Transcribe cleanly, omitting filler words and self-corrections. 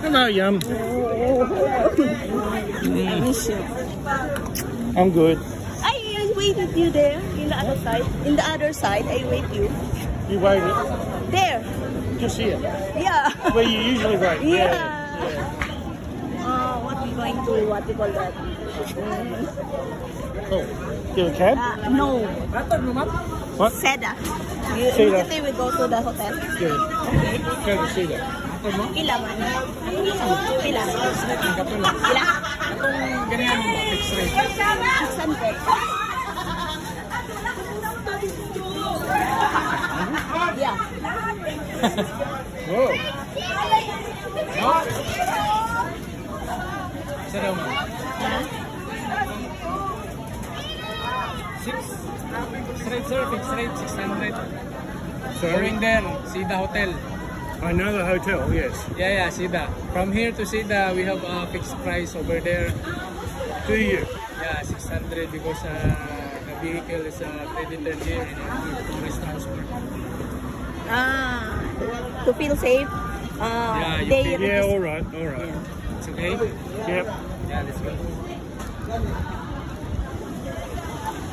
No, Yum. I miss you. I'm good. I waited you there in the other side. In the other side, I wait you. You waited? There. Just here? Yeah. Where you usually wait? Yeah. What we going to, what you call that? Oh. Do a cab? No. What? Seda. Seda. Immediately we go to the hotel. Yeah. Okay. Go to see that. Pila man. Pila. Pila. Ganyan mo ba? Fixed rate. 600. Yeah. Oh. Oh. Isa daw mo. 6. Fixed rate, sir. Fixed rate, 600. Going there, Sida Hotel. I know the hotel, yes. Yeah, Sida. From here to Sida, we have a fixed price over there. Do you? Yeah, 600 because the vehicle is credited here and tourist transport. To feel safe. Yeah, you they feel- Yeah, all right. It's okay? Yep. Yeah, let's go.